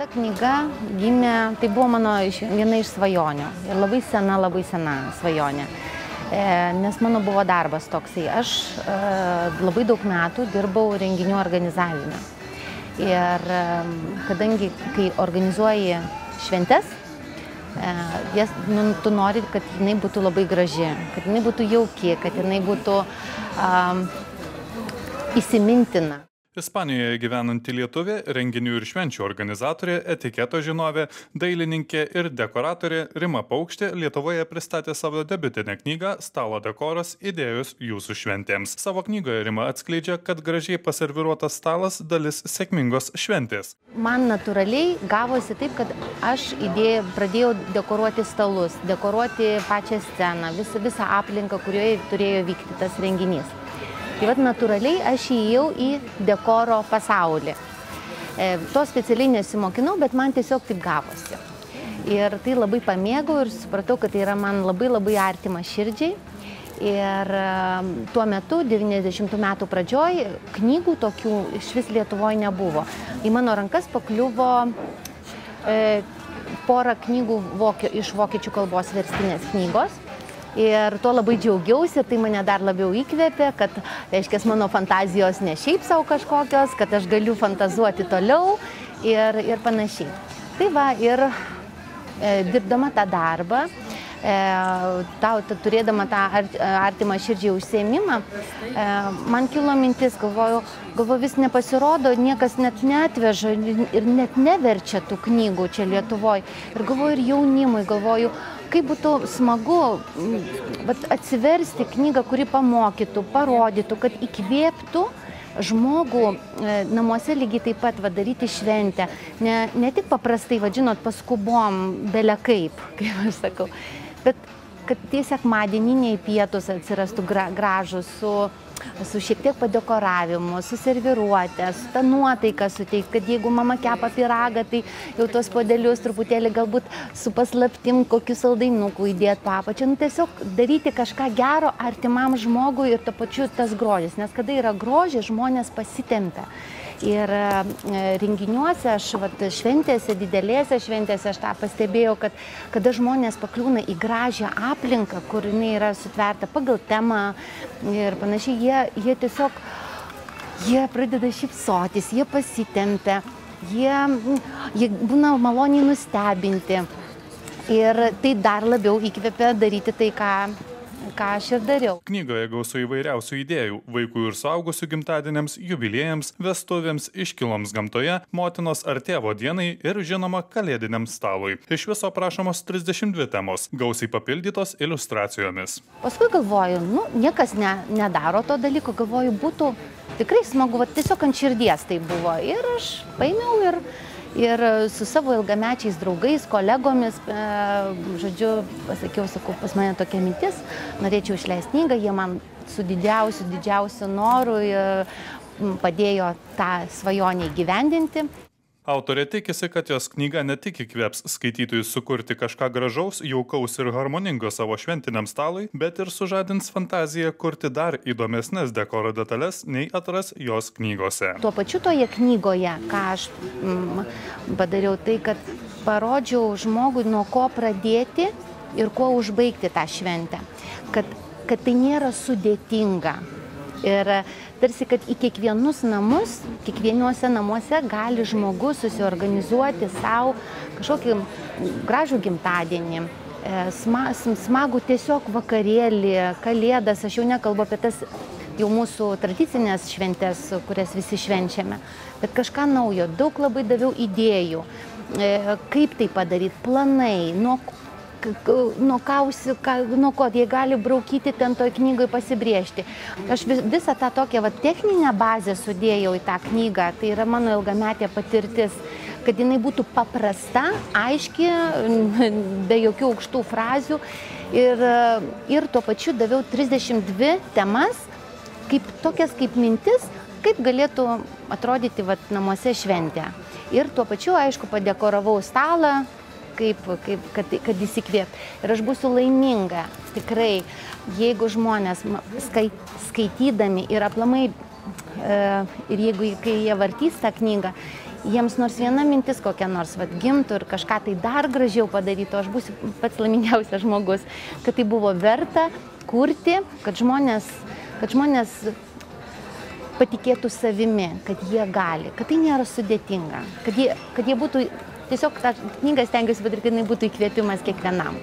Šita knyga gimė, tai buvo mano viena iš svajonių ir labai sena svajonė, nes mano buvo darbas toksai. Aš labai daug metų dirbau renginių organizavime ir kadangi, kai organizuoji šventes, tu nori, kad jinai būtų labai graži, kad jinai būtų jauki, kad jinai būtų įsimintina. Ispanijoje gyvenanti lietuvė, renginių ir švenčių organizatorė, etiketo žinovė, dailininkė ir dekoratorė Rima Paukštė Lietuvoje pristatė savo debiutinę knygą Stalo dekoras – idėjos jūsų šventėms. Savo knygoje Rima atskleidžia, kad gražiai paserviruotas stalas dalis sėkmingos šventės. Man natūraliai gavosi taip, kad aš pradėjau dekoruoti stalus, dekoruoti pačią sceną, visą aplinką, kurioje turėjo vykti tas renginys. Tai vat natūraliai aš įėjau į dekoro pasaulį. To specialiai nesimokinau, bet man tiesiog taip gavosi. Ir tai labai pamėgau ir supratau, kad tai yra man labai artima širdžiai. Ir tuo metu, 90 metų pradžioj, knygų tokių išvis Lietuvoje nebuvo. Į mano rankas pakliuvo porą knygų iš vokiečių kalbos verstinės knygos. Ir tuo labai džiaugiausi, tai mane dar labiau įkvėpė, kad, reiškia, mano fantazijos ne šiaip savo kažkokios, kad aš galiu fantazuoti toliau ir panašiai. Tai va, ir dirbdama tą darbą, turėdama tą artimą širdžiai užsiėmimą, man kilo mintis, galvoju, vis nepasirodo, niekas net neatveža ir net neverčia tų knygų čia Lietuvoje. Ir galvoju, ir jaunimui, galvoju, kaip būtų smagu atsiversti knygą, kuri pamokytų, parodytų, kad įkvėptų žmogų namuose lygiai taip pat daryti šventę. Ne tik paprastai, žinot, paskubom, bele kaip aš sakau, bet kad tie sekmadieniniai pietus atsirastų gražus, su šiek tiek padekoravimu, su serviruotė, su ta nuotaika suteikti, kad jeigu mama kepa pyragą, tai jau tos podelius truputėlį galbūt su paslaptim kokiu saldainukų įdėti papačią. Tiesiog daryti kažką gero artimam žmogui ir to pačiu tas grožis, nes kada yra grožis, žmonės pasitempia. Ir renginiuose, šventėse, didelėse šventėse, aš tą pastebėjau, kad kada žmonės pakliūna į gražią aplinką, kur jinai yra sutverta pagal temą ir panašiai, jie pradeda šypsotis, jie pasitempia, jie būna maloniai nustebinti. Ir tai dar labiau įkvepia daryti tai, ką aš ir dariau. Knygoje gausu įvairiausių idėjų – vaikų ir suaugusių gimtadieniams, jubiliejams, vestuvėms, iškyloms gamtoje, motinos ar tėvo dienai ir, žinoma, kalėdiniam stalui. Iš viso aprašomos 32 temos, gausiai papildytos iliustracijomis. Paskui galvoju, niekas nedaro to dalyko, galvoju, būtų tikrai smagu, tiesiog ant širdies tai buvo. Ir aš paėmiau ir su savo ilgamečiais draugais, kolegomis, žodžiu, pasakiau, sakau, pas mane tokia mintis, norėčiau išleisti knygą, jie man su didžiausiu noru padėjo tą svajonę įgyvendinti. Autorė tikisi, kad jos knyga ne tik įkvėps skaitytojus sukurti kažką gražaus, jaukaus ir harmoningo savo šventiniam stalui, bet ir sužadins fantaziją kurti dar įdomesnes dekoro detalės, nei atras jos knygose. Tuo pačiu toje knygoje, ką aš padariau, tai kad parodžiau žmogui, nuo ko pradėti ir kuo užbaigti tą šventę. Kad tai nėra sudėtinga. Ir tarsi, kad į kiekvienuose namuose gali žmogus susiorganizuoti savo kažkokį gražų gimtadienį, smagų tiesiog vakarėlį, kalėdas, aš jau nekalbu apie tas jau mūsų tradicinės šventės, kurias visi švenčiame, bet kažką naujo, daug labai daviau idėjų, kaip tai padaryti, planai, nuo ko jie gali braukyti ten toj knygai pasibrėžti. Aš visą tą tokią techninę bazę sudėjau į tą knygą, tai yra mano ilgametė patirtis, kad jinai būtų paprasta, aiški, be jokių aukštų frazių ir tuo pačiu daviau 32 temas, tokias kaip mintis, kaip galėtų atrodyti namuose šventė. Ir tuo pačiu, aišku, padekoravau stalą, kad įsikvėp. Ir aš būsiu laiminga, tikrai, jeigu žmonės skaitydami ir aplamai, ir jeigu kai jie vartys tą knygą, jiems nors viena mintis kokia nors gimtų ir kažką tai dar gražiau padarytų, aš būsiu pats laimingiausias žmogus, kad tai buvo verta kurti, kad žmonės patikėtų savimi, kad jie gali, kad tai nėra sudėtinga, kad jie būtų, tiesiog tą knygą stengiuosi padaryti, kad jinai būtų įkvėpimas kiekvienam.